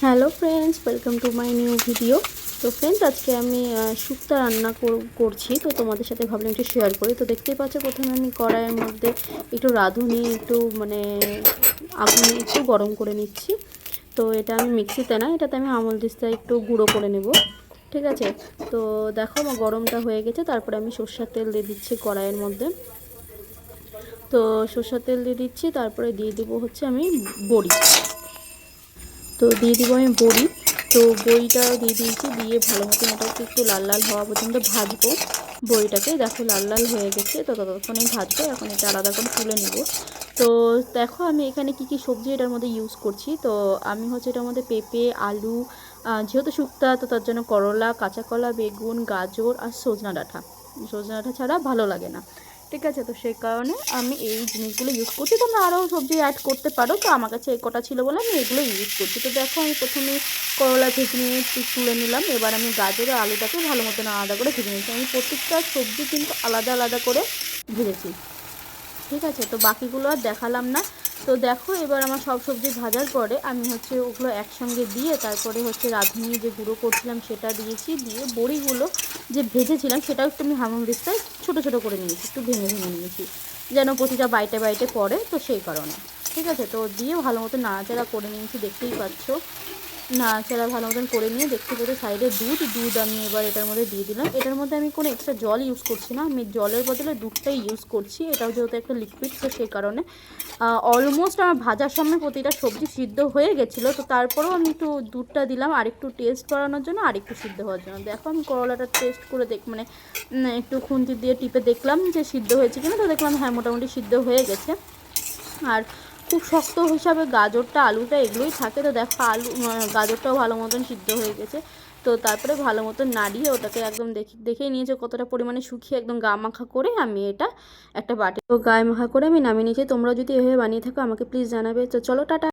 Hello friends, welcome to my new video. তো friends, আজকে আমি শুক্তা রান্না করছি, তো তোমাদের সাথে ভাবলাম একটু শেয়ার করি। তো দেখতেই পাচ্ছ, প্রথমে আমি কড়াইয়ের মধ্যে একটু রাঁধুনি একটু আগুনে একটু গরম করে নিচ্ছি। তো এটা আমি মিক্সিতে না, এটাতে আমি আমল দিস্তা একটু গুঁড়ো করে নেব, ঠিক আছে। তো দেখো আমার গরমটা হয়ে গেছে, তারপরে আমি সরষের তেল দিয়ে দিচ্ছি কড়াইয়ের মধ্যে। তো সরষের তেল দিয়ে দিচ্ছি, তারপরে দিয়ে দেবো হচ্ছে আমি বড়ি। তো দিয়ে দিব আমি বড়ি। তো বড়িটাও দিয়ে দিয়েছি, দিয়ে ভালো মতন ওটাকে একটু লাল লাল হওয়া পর্যন্ত ভাজবো বড়িটাকে। দেখো লাল লাল হয়ে গেছে, তো ততক্ষণে ভাজবো। এখন এটা আলাদা করে তুলে নেব। তো দেখো আমি এখানে কি কি সবজি এটার মধ্যে ইউজ করছি। তো আমি হচ্ছে এটার মধ্যে পেঁপে, আলু, যেহেতু শুক্তা তো তার জন্য করলা, কাঁচা কলা, বেগুন, গাজর আর সজনা ডাঁটা। সজনা ডাঁটা ছাড়া ভালো লাগে না, ঠিক আছে। তো সেই কারণে আমি এই জিনিসগুলো ইউজ করছি। তোমরা আরও সবজি অ্যাড করতে পারো, তো আমার কাছে এই কটা ছিল বলে আমি এগুলো ইউজ করছি। তো দেখো আমি প্রথমে করলা ভেজে নিয়ে তুলে নিলাম। এবার আমি গাজর আর আলুটাকে ভালো মতন আলাদা করে ভেজে নিয়েছি। আমি প্রত্যেকটা সবজি কিন্তু আলাদা আলাদা করে ভেজেছি, ঠিক আছে। তো বাকিগুলো আর দেখালাম না। তো দেখো এবার আমার সব সবজি ভাজার পরে আমি হচ্ছে ওগুলো একসঙ্গে দিয়ে তারপরে হচ্ছে রাঁধুনি যে গুঁড়ো করছিলাম সেটা দিয়েছি, দিয়ে বড়িগুলো যে ভেজেছিলাম সেটাও একটু আমি হামানদিস্তায় ছোটো ছোটো করে নিয়েছি, একটু ভেঙে ভেঙে নিয়েছি যেন প্রতিটা বাইটে বাইটে পড়ে, তো সেই কারণে, ঠিক আছে। তো দিয়ে ভালো মতো নাড়াচাড়া করে নিয়েছি, দেখতেই পাচ্ছ। নাড়াচাড়া ভালো মতন করে নিয়ে দেখতে পেতে সাইডে দুধ আমি এবার এটার মধ্যে দিয়ে দিলাম। এটার মধ্যে আমি কোনো এক্সট্রা জল ইউজ করছি না, আমি জলের বদলে দুধটাই ইউজ করছি। এটাও যেহেতু একটা লিকুইড, তো সেই কারণে অলমোস্ট আমার ভাজার সময় প্রতিটা সবজি সিদ্ধ হয়ে গেছিলো। তো তারপরেও আমি একটু দুধটা দিলাম আর একটু টেস্ট বাড়ানোর জন্য, আর একটু সিদ্ধ হওয়ার জন্য। দেখো আমি করলাটা টেস্ট করে একটু খুন্তি দিয়ে টিপে দেখলাম যে সিদ্ধ হয়েছে কিনা। তো দেখলাম হ্যাঁ, মোটামুটি সিদ্ধ হয়ে গেছে। আর খুব শক্ত হিসাবে গাজরটা, আলুটা এগুলোই থাকে। তো দেখো গাজরটাও ভালো মতন সিদ্ধ হয়ে গেছে। তো তারপরে ভালো মতন নাড়িয়ে ওটাকে একদম দেখেই নিয়েছে কতটা পরিমাণে শুকিয়ে একদম গা মাখা করে আমি এটা একটা বাটি, তো গায়ে মাখা করে আমি নামিয়ে নিয়েছি। তোমরা যদি এভাবে বানিয়ে থাকো আমাকে প্লিজ জানাবে। তো চলো টাটা।